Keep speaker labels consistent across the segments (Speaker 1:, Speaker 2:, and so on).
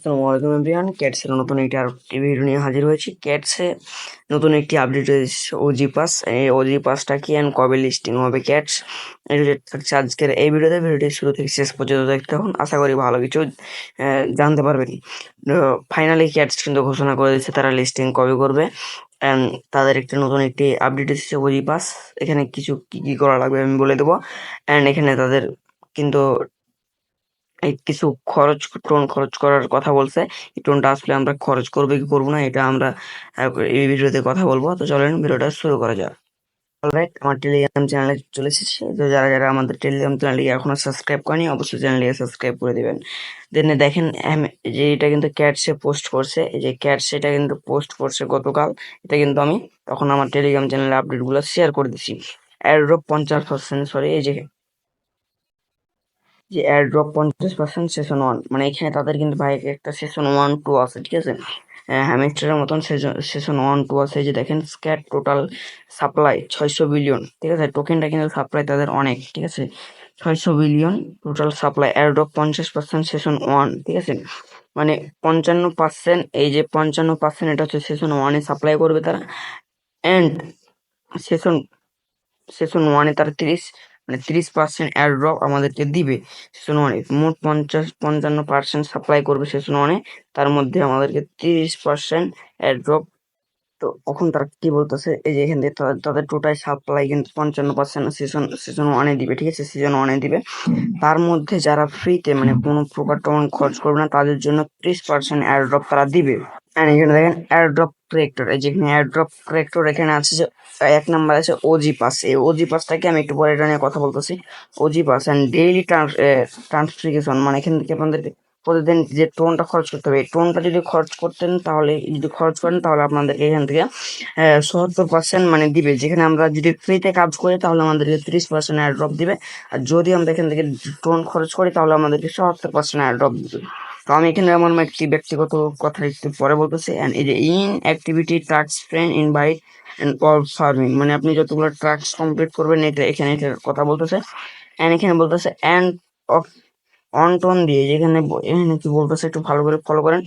Speaker 1: আসসালামু আলাইকুম এভরিওয়ান, ক্যাটসের নতুন একটি আর ভিডিও নিয়ে হাজির হয়েছি। ক্যাটসে নতুন একটি আপডেট এসেছে, ওজি পাস। এই ওজি পাসটা কি অ্যান্ড কবে লিস্টিং হবে ক্যাটস, এই রিলেটেড থাকছে আজকের এই ভিডিওতে। ভিডিওটি শুরু থেকে শেষ পর্যন্ত দেখতে থাকুন, আশা করি ভালো কিছু জানতে পারবেন। ফাইনালি ক্যাটস কিন্তু ঘোষণা করে দিচ্ছে তারা লিস্টিং কবে করবে, অ্যান্ড তাদের নতুন একটি আপডেট এসেছে ওজি পাস। এখানে কিছু কি কি করা লাগবে আমি বলে দেবো, অ্যান্ড এখানে তাদের কিন্তু এই কিছু টোন খরচ করার কথা বলছে। এই টোনটা আসলে আমরা খরচ করবো কি করবো না, এটা আমরা এই ভিডিওতে কথা বলবো। তো চলেন ভিডিওটা শুরু করা যাক। অলরাইট, আমার টেলিগ্রাম চ্যানেলে চলে এসেছি। তো যারা যারা আমাদের টেলিগ্রাম চ্যানেলটিকে এখনো সাবস্ক্রাইব করেনি, অবশ্যই চ্যানেলটিকে সাবস্ক্রাইব করে দিবেন। দেন দেখেন যে এটা কিন্তু ক্যাটসে পোস্ট করছে, এই যে ক্যাটস এটা কিন্তু পোস্ট করছে গতকাল। এটা কিন্তু আমি তখন আমার টেলিগ্রাম চ্যানেলে আপডেটগুলো শেয়ার করে দিছি। এয়ারড্রপ 50%, সরি, এই যে এয়ারড্রপ 50% সেশন 1, মানে এখানে তাদের কিন্তু ভাই একটা সেশন 1-2 আছে, ঠিক আছে। হ্যামস্টারের মতন সেশন 1-2 আছে। এই যে দেখেন স্ক্যাট টোটাল সাপ্লাই 600 বিলিয়ন, ঠিক আছে। টোকেনটা কিন্তু সাপ্লাই তাদের অনেক, ঠিক আছে। 600 billion total supply, airdrop 50% session 1, ঠিক আছে। মানে 55%, এই যে 55% এটা হচ্ছে সেশন 1-এ সাপ্লাই করবে তারা। অ্যান্ড সেশন সেশন 1-এ তারা 30% এয়ারড্রপ আমাদেরকে দিবে। সেশন 1-এ মোট 55% সাপ্লাই করবে সেশন 1-এ, তার মধ্যে আমাদেরকে 30% এয়ারড্রপ। তো এখন তারা কি বলতেছে, এই যে এখান থেকে তাদের টোটাল সাপ্লাই কিন্তু 55% সেশন 1-এ দিবে, ঠিক আছে, সিজন 1-এ দিবে। তার মধ্যে যারা ফ্রিতে মানে কোনো প্রকার টোকেন খরচ করবে না, তাদের জন্য 30% এয়ারড্রপ তারা দিবে। এন্ড এখানে দেখেন এয়ারড্রপ ক্রিয়েটর, এই যেখানে এয়ারড্রপ ক্রিয়েটর এখানে আছে যে এক নাম্বার আছে ওজি পাস। এই ওজি পাসটাকে আমি একটু পরে এটা নিয়ে কথা বলতেছি। ওজি পাস অ্যান্ড ডেইলি ট্রান্সফিকেশন, মানে এখান থেকে আপনাদের প্রতিদিন যে টোনটা খরচ করতে হবে, এই টোনটা যদি খরচ করতেন তাহলে, যদি খরচ করেন তাহলে আপনাদেরকে এখান থেকে 70% মানে দিবে। যেখানে আমরা যদি ফ্রিতে কাজ করি তাহলে আমাদেরকে 30% এয়ারড্রপ দিবে, আর যদি আমরা এখান থেকে টোন খরচ করি তাহলে আমাদেরকে 70% এয়ারড্রপ দিবে। তো আমি এখানে আমার একটি ব্যক্তিগত কথা একটু পরে বলতেছি। অ্যান্ড এই যে in activity task friend invite and all farming, মানে আপনি যতগুলো টাস্ক কমপ্লিট করবেন এটা এখানে এটার কথা বলতেছে। অ্যান্ড এখানে বলতেছে অ্যান্ড অফ অন টোন দিয়ে, যেখানে এখানে কি বলতেছে একটু ভালো করে ফলো করেন।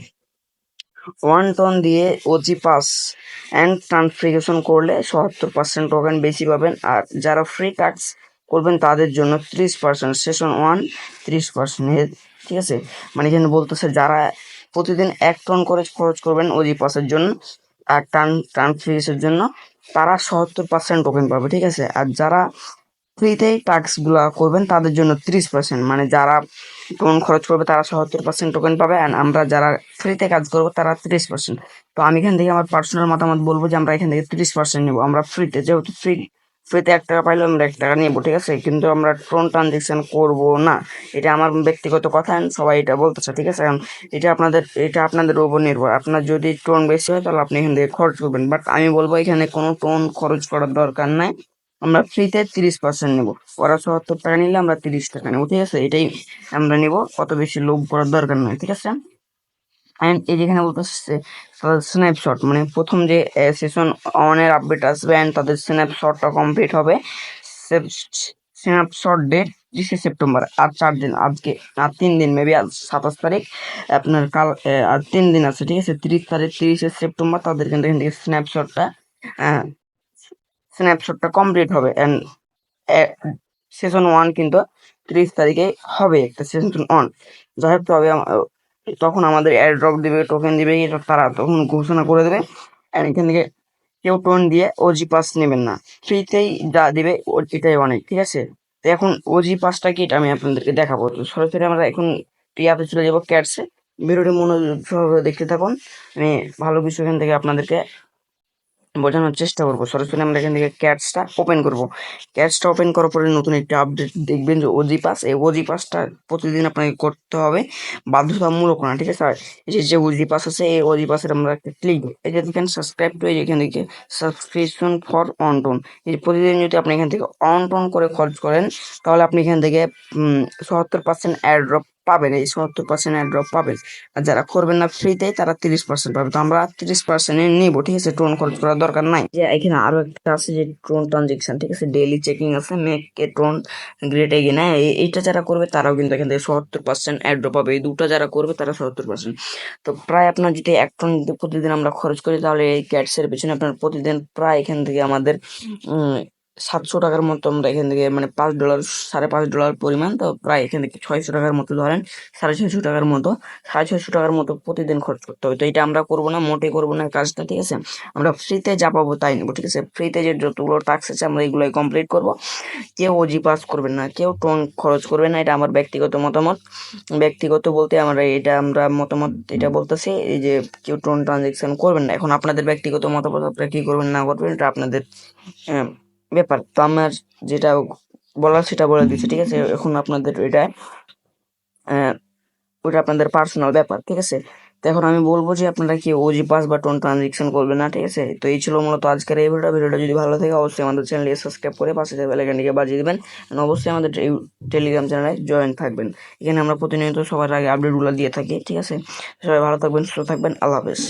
Speaker 1: 1 টন দিয়ে ওজি পাস অ্যান্ড ট্রান্সফিগেশন করলে 70% টোকেন বেশি পাবেন। আর যারা ফ্রি টাস্ক করবেন তাদের জন্য 30%, সেশন 1 30%, ঠিক আছে। মানে এখানে বলতেছে যারা প্রতিদিন 1 টন করে খরচ করবেন ওজি পাসের জন্য আর ট্রান্সফিগেশনের জন্য, তারা 70% টোকেন পাবে, ঠিক আছে। আর যারা ফ্রিতেই টাস্কগুলো করবেন তাদের জন্য 30%, মানে যারা টোন খরচ করবে তারা 70% টোকেন পাবে, আর আমরা যারা ফ্রিতে কাজ করবো তারা 30%। তো আমি এখান থেকে আমার পার্সোনাল মতামত বলবো যে আমরা এখান থেকে 30% নেবো। আমরা ফ্রিতে, যেহেতু ফ্রিতে 1 টাকা পাইলে আমরা 1 টাকা নেবো, ঠিক আছে, কিন্তু আমরা টোন ট্রানজেকশন করবো না। এটা আমার ব্যক্তিগত কথা, and সবাই এটা বলতেছে, ঠিক আছে। কারণ এটা আপনাদের উপর নির্ভর। আপনার যদি টোন বেশি হয় তাহলে আপনি এখান থেকে খরচ করবেন, বাট আমি বলবো এখানে কোনো টোন খরচ করার দরকার নাই। আমরা ফ্রিতে 30% নেবো। ওরা 70 টাকা নিলে আমরা 30 টাকা নেবো, ঠিক আছে। এটাই আমরা নেবো, অত বেশি লোভ করার দরকার নয়, ঠিক আছে। অ্যান্ড এই যেখানে বলতেছে স্ন্যাপশট, মানে প্রথম যে সেশন 1-এর আপডেট আসবে অ্যান্ড তাদের স্ন্যাপশটটা কমপ্লিট হবে। স্ন্যাপশট ডেট 30 সেপ্টেম্বর, আর 4 দিন, আজকে আর 3 দিন, মেবি আজ 27 তারিখ, আপনার কাল আর 3 দিন আছে, ঠিক আছে। 30 তারিখ, 30 সেপ্টেম্বর তাদের কিন্তু এখান থেকে স্ন্যাপশটটা কমপ্লিট হবে। অ্যান্ড সেশন 1 কিন্তু 30 তারিখে হবে, একটা সেশন 1। যাই হোক, তবে তখন আমাদের এয়ারড্রপ দিবে, টোকেন দিবে, এটা তারা তখন ঘোষণা করে দেবে। আর এখান থেকে কেউ টোন দিয়ে ওজি পাস নেবেন না, ফ্রিতেই যা দিবে এটাই অনেক, ঠিক আছে। তো এখন ওজি পাসটা কি এটা আমি আপনাদেরকে দেখাবো। তো সরাসরি আমরা এখন টিয়াতে চলে যাবো, ক্যাটসে। ভিডিওটি মনোযোগ সহকারে দেখতে থাকুন, আমি ভালো কিছু এখান থেকে আপনাদেরকে বোঝানোর চেষ্টা করবো। সরাসরি আমরা এখান থেকে ক্যাটসটা ওপেন করব। ক্যাটসটা ওপেন করার পরে নতুন একটি আপডেট দেখবেন যে ওজি পাস। এই ওজি পাসটা প্রতিদিন আপনাকে করতে হবে, বাধ্যতামূলক না, ঠিক আছে। আর এই যে ওজি পাস আছে, এই ওজি পাসের আমরা একটা ক্লিক, এই যে দেখেন সাবস্ক্রাইব টু, এখান থেকে সাবস্ক্রিপশন ফর অন টোন। এই যে প্রতিদিন যদি আপনি এখান থেকে অন টোন করে খরচ করেন তাহলে আপনি এখান থেকে 70% এয়ারড্রপ পাবেন, এই 70% এয়ারড্রপ পাবেন। আর যারা করবেন না ফ্রিতে তারা 30% পাবে। তো আমরা 30% নিবো, ঠিক আছে, টোন খরচ করার দরকার নাই। যে এখানে আরো একটা আছে যে টোন ট্রানজেকশন, ঠিক আছে, ডেইলি চেকিং আছে, make a tone great again. হ্যাঁ, এইটা যারা করবে তারাও কিন্তু এখান থেকে 70% এয়ারড্রপ পাবে। এই দুটো যারা করবে তারা 70%। তো প্রায় আপনার যদি 1 টন প্রতিদিন আমরা খরচ করি, তাহলে এই ক্যাটসের পিছনে আপনার প্রতিদিন প্রায় এখান থেকে আমাদের 700 টাকার মতো আমরা এখান থেকে, মানে $5, $5.5 পরিমাণ, তো প্রায় এখান থেকে 600 টাকার মতো ধরেন, 650 টাকার মতো, 650 টাকার মতো প্রতিদিন খরচ করতে হবে। তো এটা আমরা করবো না, মোটে করবো না কাজটা, ঠিক আছে। আমরা ফ্রিতে যা পাবো তাই নেবো, ঠিক আছে। ফ্রিতে যে যতগুলো টাস্ক আছে আমরা এগুলোই কমপ্লিট করবো। কেউ ওজি পাস করবেন না, কেউ টোন খরচ করবেন না, এটা আমার ব্যক্তিগত মতামত। ব্যক্তিগত বলতে আমরা মতামত এটা বলতেছি, এই যে কেউ টোন ট্রানজেকশন করবেন না। এখন আপনাদের ব্যক্তিগত মতামত, আপনারা কি করবেন না করবেন এটা আপনাদের ব্যাপার। তো আমার যেটা বলার সেটা বলে দিচ্ছি, ঠিক আছে। এখন আপনাদের এটা ওটা আপনাদের পার্সোনাল ব্যাপার, ঠিক আছে। তো এখন আমি বলবো যে আপনারা কি ওজি পাস বা টোন ট্রানজেকশন করবেন না, ঠিক আছে। তো এই ছিল মূলত আজকের এই ভিডিওটা যদি ভালো থাকে অবশ্যই আমাদের চ্যানেলটি সাবস্ক্রাইব করে পাশে বেল আইকনটিকে বাজিয়ে দিবেন। অবশ্যই আমাদের টেলিগ্রাম চ্যানেলে জয়েন থাকবেন। এখানে আমরা প্রতিনিয়ত সবার আগে আপডেটগুলো দিয়ে থাকি, ঠিক আছে। সবাই ভালো থাকবেন, সুস্থ থাকবেন, আল্লাহ হাফেজ।